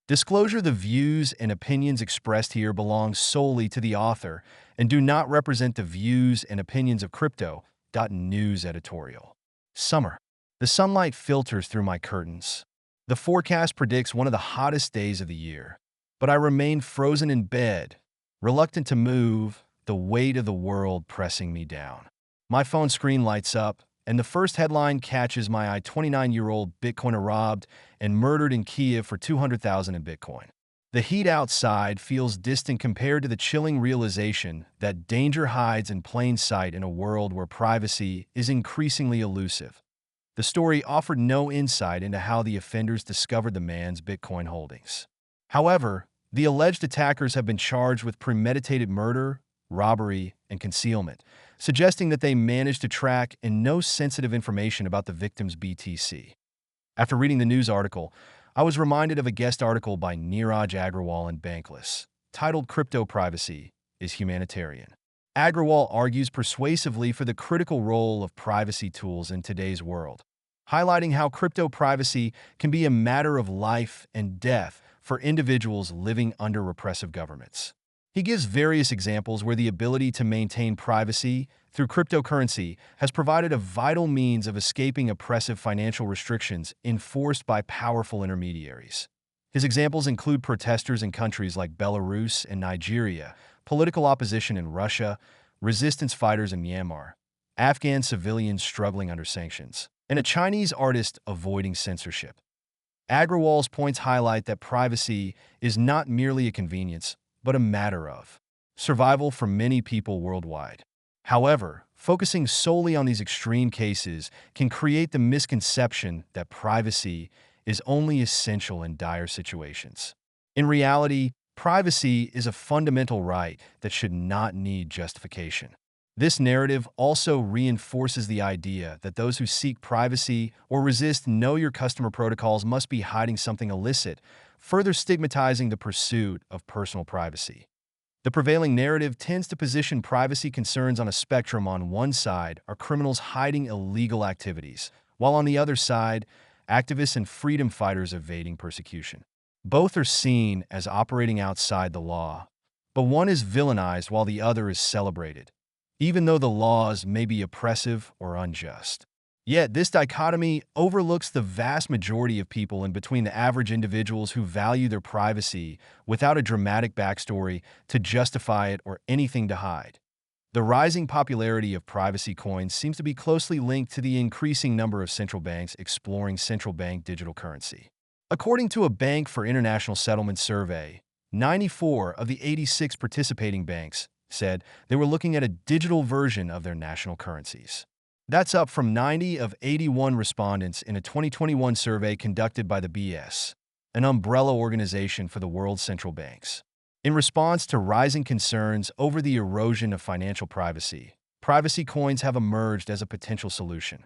Disclosure: the views and opinions expressed here belong solely to the author and do not represent the views and opinions of Crypto.news editorial. Summer. The sunlight filters through my curtains. The forecast predicts one of the hottest days of the year, but I remain frozen in bed, reluctant to move, the weight of the world pressing me down. My phone screen lights up, and the first headline catches my eye: 29-year-old Bitcoiner robbed and murdered in Kiev for 200,000 in Bitcoin. The heat outside feels distant compared to the chilling realization that danger hides in plain sight in a world where privacy is increasingly elusive. The story offered no insight into how the offenders discovered the man's Bitcoin holdings. However, the alleged attackers have been charged with premeditated murder, robbery, and concealment, suggesting that they managed to track and know sensitive information about the victim's BTC. After reading the news article, I was reminded of a guest article by Neeraj Agrawal in Bankless, titled "Crypto Privacy is Humanitarian." Agrawal argues persuasively for the critical role of privacy tools in today's world, highlighting how crypto privacy can be a matter of life and death for individuals living under repressive governments. He gives various examples where the ability to maintain privacy through cryptocurrency has provided a vital means of escaping oppressive financial restrictions enforced by powerful intermediaries. His examples include protesters in countries like Belarus and Nigeria, political opposition in Russia, resistance fighters in Myanmar, Afghan civilians struggling under sanctions, and a Chinese artist avoiding censorship. Agrawal's points highlight that privacy is not merely a convenience, but a matter of survival for many people worldwide. However, focusing solely on these extreme cases can create the misconception that privacy is only essential in dire situations. In reality, privacy is a fundamental right that should not need justification. This narrative also reinforces the idea that those who seek privacy or resist Know Your Customer protocols must be hiding something illicit, further stigmatizing the pursuit of personal privacy. The prevailing narrative tends to position privacy concerns on a spectrum. On one side are criminals hiding illegal activities, while on the other side, activists and freedom fighters evading persecution. Both are seen as operating outside the law, but one is villainized while the other is celebrated, even though the laws may be oppressive or unjust. Yet, this dichotomy overlooks the vast majority of people in between, the average individuals who value their privacy without a dramatic backstory to justify it or anything to hide. The rising popularity of privacy coins seems to be closely linked to the increasing number of central banks exploring central bank digital currency. According to a Bank for International Settlements survey, 94 of the 86 participating banks said they were looking at a digital version of their national currencies. That's up from 90 of 81 respondents in a 2021 survey conducted by the BS, an umbrella organization for the world's central banks. In response to rising concerns over the erosion of financial privacy, privacy coins have emerged as a potential solution.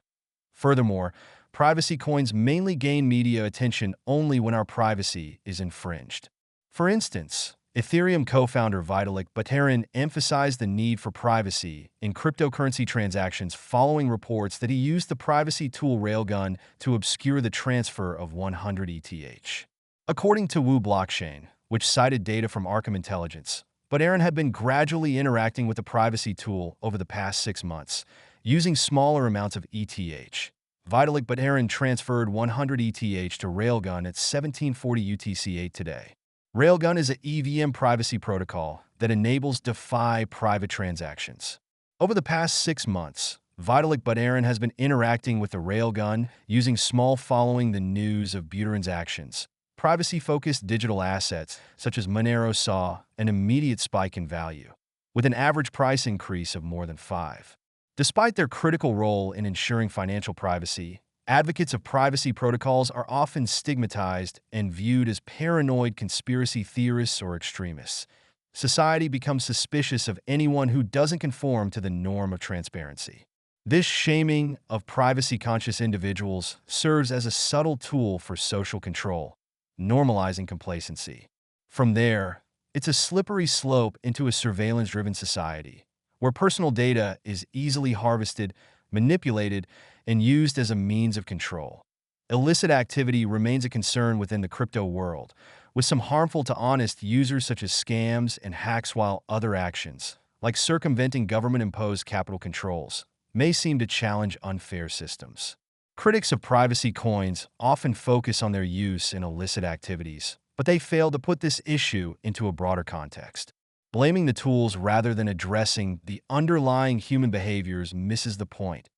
Furthermore, privacy coins mainly gain media attention only when our privacy is infringed. For instance, Ethereum co-founder Vitalik Buterin emphasized the need for privacy in cryptocurrency transactions following reports that he used the privacy tool Railgun to obscure the transfer of 100 ETH. According to Wu Blockchain, which cited data from Arkham Intelligence, Buterin had been gradually interacting with the privacy tool over the past 6 months, using smaller amounts of ETH. Vitalik Buterin transferred 100 ETH to Railgun at 1740 UTC-8 today. Railgun is an EVM privacy protocol that enables DeFi private transactions. Over the past 6 months, Vitalik Buterin has been interacting with the Railgun using small following the news of Buterin's actions. Privacy-focused digital assets, such as Monero, saw an immediate spike in value, with an average price increase of more than 5. Despite their critical role in ensuring financial privacy, advocates of privacy protocols are often stigmatized and viewed as paranoid conspiracy theorists or extremists. Society becomes suspicious of anyone who doesn't conform to the norm of transparency. This shaming of privacy-conscious individuals serves as a subtle tool for social control, normalizing complacency. From there, it's a slippery slope into a surveillance-driven society, where personal data is easily harvested, manipulated, and used as a means of control. Illicit activity remains a concern within the crypto world, with some harmful to honest users such as scams and hacks, while other actions, like circumventing government-imposed capital controls, may seem to challenge unfair systems. Critics of privacy coins often focus on their use in illicit activities, but they fail to put this issue into a broader context. Blaming the tools rather than addressing the underlying human behaviors misses the point.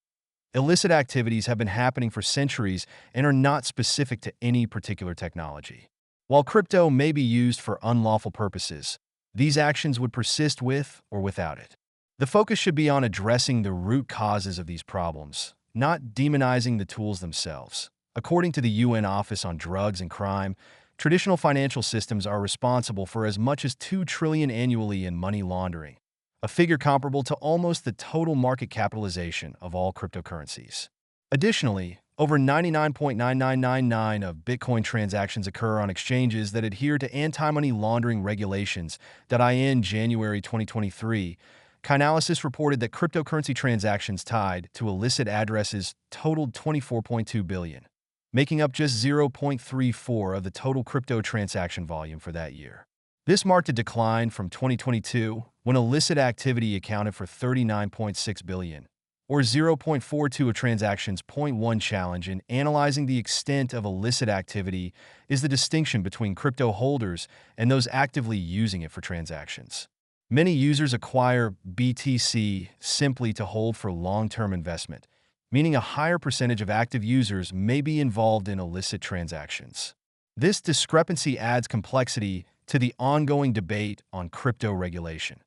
Illicit activities have been happening for centuries and are not specific to any particular technology. While crypto may be used for unlawful purposes, these actions would persist with or without it. The focus should be on addressing the root causes of these problems, not demonizing the tools themselves. According to the UN Office on Drugs and Crime, traditional financial systems are responsible for as much as $2 trillion annually in money laundering, a figure comparable to almost the total market capitalization of all cryptocurrencies. Additionally, over 99.9999% of Bitcoin transactions occur on exchanges that adhere to anti-money laundering regulations. In January 2023, Chainalysis reported that cryptocurrency transactions tied to illicit addresses totaled 24.2 billion, making up just 0.34% of the total crypto transaction volume for that year. This marked a decline from 2022, when illicit activity accounted for 39.6 billion, or 0.42% of transactions. One challenge in analyzing the extent of illicit activity is the distinction between crypto holders and those actively using it for transactions. Many users acquire BTC simply to hold for long-term investment, meaning a higher percentage of active users may be involved in illicit transactions. This discrepancy adds complexity to the ongoing debate on crypto regulation.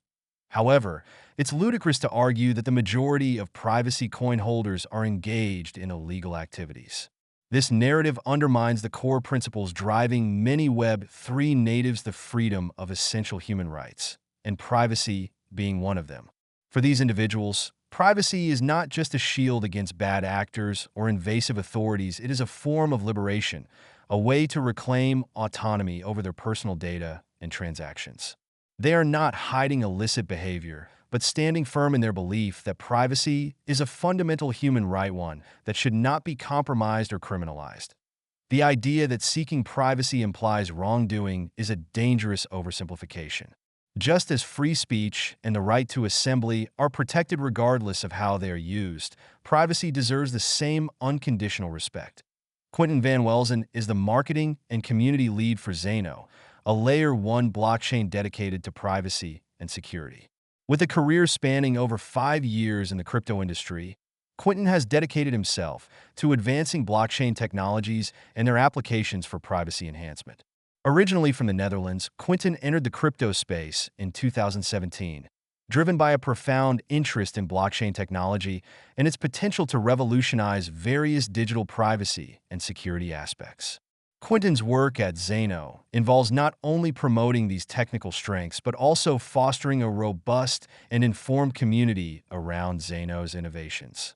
However, it's ludicrous to argue that the majority of privacy coin holders are engaged in illegal activities. This narrative undermines the core principles driving many Web3 natives: the freedom of essential human rights, and privacy being one of them. For these individuals, privacy is not just a shield against bad actors or invasive authorities, it is a form of liberation, a way to reclaim autonomy over their personal data and transactions. They are not hiding illicit behavior, but standing firm in their belief that privacy is a fundamental human right, one that should not be compromised or criminalized. The idea that seeking privacy implies wrongdoing is a dangerous oversimplification. Just as free speech and the right to assembly are protected regardless of how they are used, privacy deserves the same unconditional respect. Quentin Van Welzen is the marketing and community lead for Zano, a Layer 1 blockchain dedicated to privacy and security. With a career spanning over 5 years in the crypto industry, Quentin has dedicated himself to advancing blockchain technologies and their applications for privacy enhancement. Originally from the Netherlands, Quentin entered the crypto space in 2017, driven by a profound interest in blockchain technology and its potential to revolutionize various digital privacy and security aspects. Quentin's work at Zano involves not only promoting these technical strengths, but also fostering a robust and informed community around Zano's innovations.